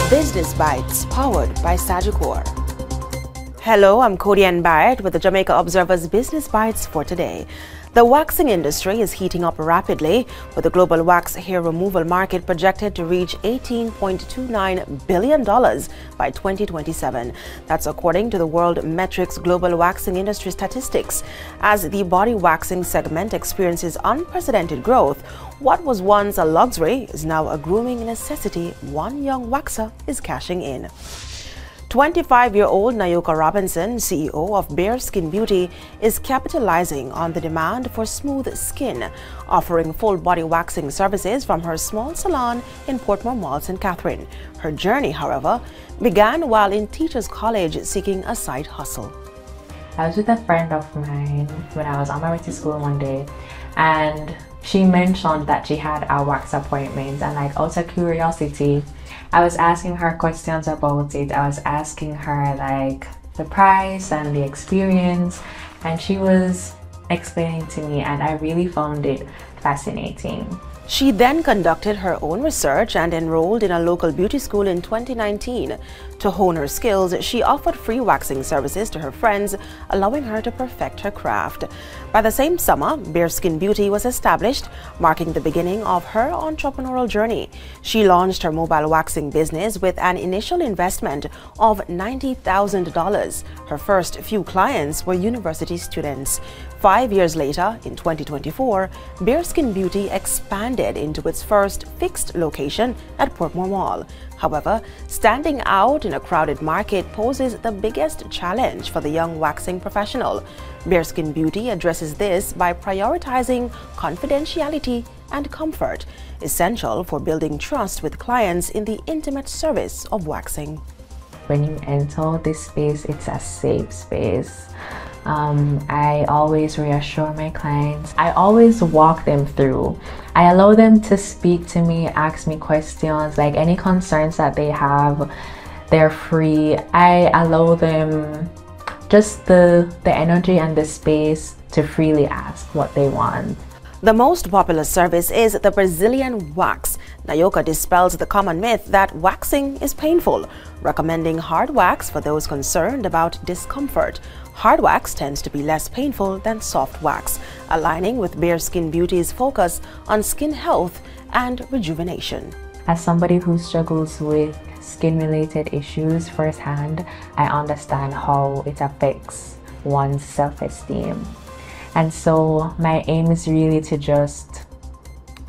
Business Bites, powered by Sagicor. Hello, I'm Cody Ann Barrett with the Jamaica Observer's Business Bites for today. The waxing industry is heating up rapidly, with the global wax hair removal market projected to reach $18.29 billion by 2027. That's according to the World Metrics Global Waxing Industry Statistics. As the body waxing segment experiences unprecedented growth, what was once a luxury is now a grooming necessity one young waxer is cashing in. 25-year-old Nayoka Robinson, CEO of Bare Skin Beauty, is capitalizing on the demand for smooth skin, offering full-body waxing services from her small salon in Portmore Mall, St. Catherine. Her journey, however, began while in Teachers College seeking a side hustle. I was with a friend of mine when I was on my way to school one day, and she mentioned that she had a wax appointment, and out of curiosity, I was asking her questions about it. I was asking her the price and the experience, and she was explaining to me, and I really found it fascinating. She then conducted her own research and enrolled in a local beauty school in 2019. To hone her skills, she offered free waxing services to her friends, allowing her to perfect her craft. By the same summer, Bare Skin Beauty was established, marking the beginning of her entrepreneurial journey. She launched her mobile waxing business with an initial investment of $90,000. Her first few clients were university students. 5 years later, in 2024, Bare Skin Beauty expanded into its first fixed location at Portmore Mall. However, standing out in a crowded market poses the biggest challenge for the young waxing professional. Bare Skin Beauty addresses this by prioritizing confidentiality and comfort, essential for building trust with clients in the intimate service of waxing. When you enter this space, it's a safe space. I always reassure my clients. I always walk them through. I allow them to speak to me, ask me questions, any concerns that they have, they're free. I allow them just the energy and the space to freely ask what they want. The most popular service is the Brazilian wax. Nayoka dispels the common myth that waxing is painful, recommending hard wax for those concerned about discomfort. Hard wax tends to be less painful than soft wax, aligning with Bare Skin Beauty's focus on skin health and rejuvenation. As somebody who struggles with skin-related issues firsthand, I understand how it affects one's self-esteem. And so my aim is really to just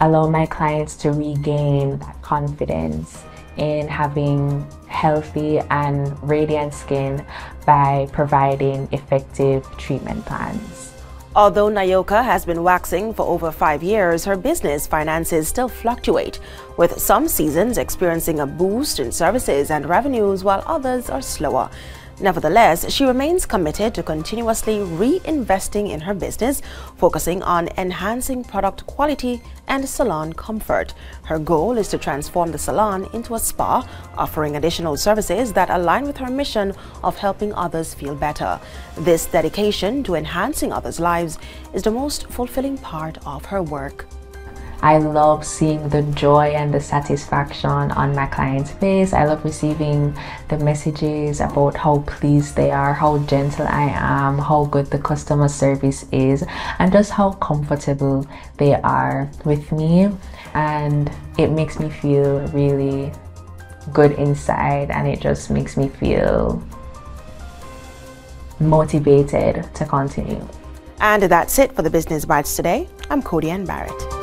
allow my clients to regain that confidence in having healthy and radiant skin by providing effective treatment plans. Although Nayoka has been waxing for over 5 years, her business finances still fluctuate, with some seasons experiencing a boost in services and revenues while others are slower. Nevertheless, she remains committed to continuously reinvesting in her business, focusing on enhancing product quality and salon comfort. Her goal is to transform the salon into a spa, offering additional services that align with her mission of helping others feel better. This dedication to enhancing others' lives is the most fulfilling part of her work. I love seeing the joy and the satisfaction on my client's face. I love receiving the messages about how pleased they are, how gentle I am, how good the customer service is, and just how comfortable they are with me. And it makes me feel really good inside, and it just makes me feel motivated to continue. And that's it for the Business Bites today. I'm Cody Ann Barrett.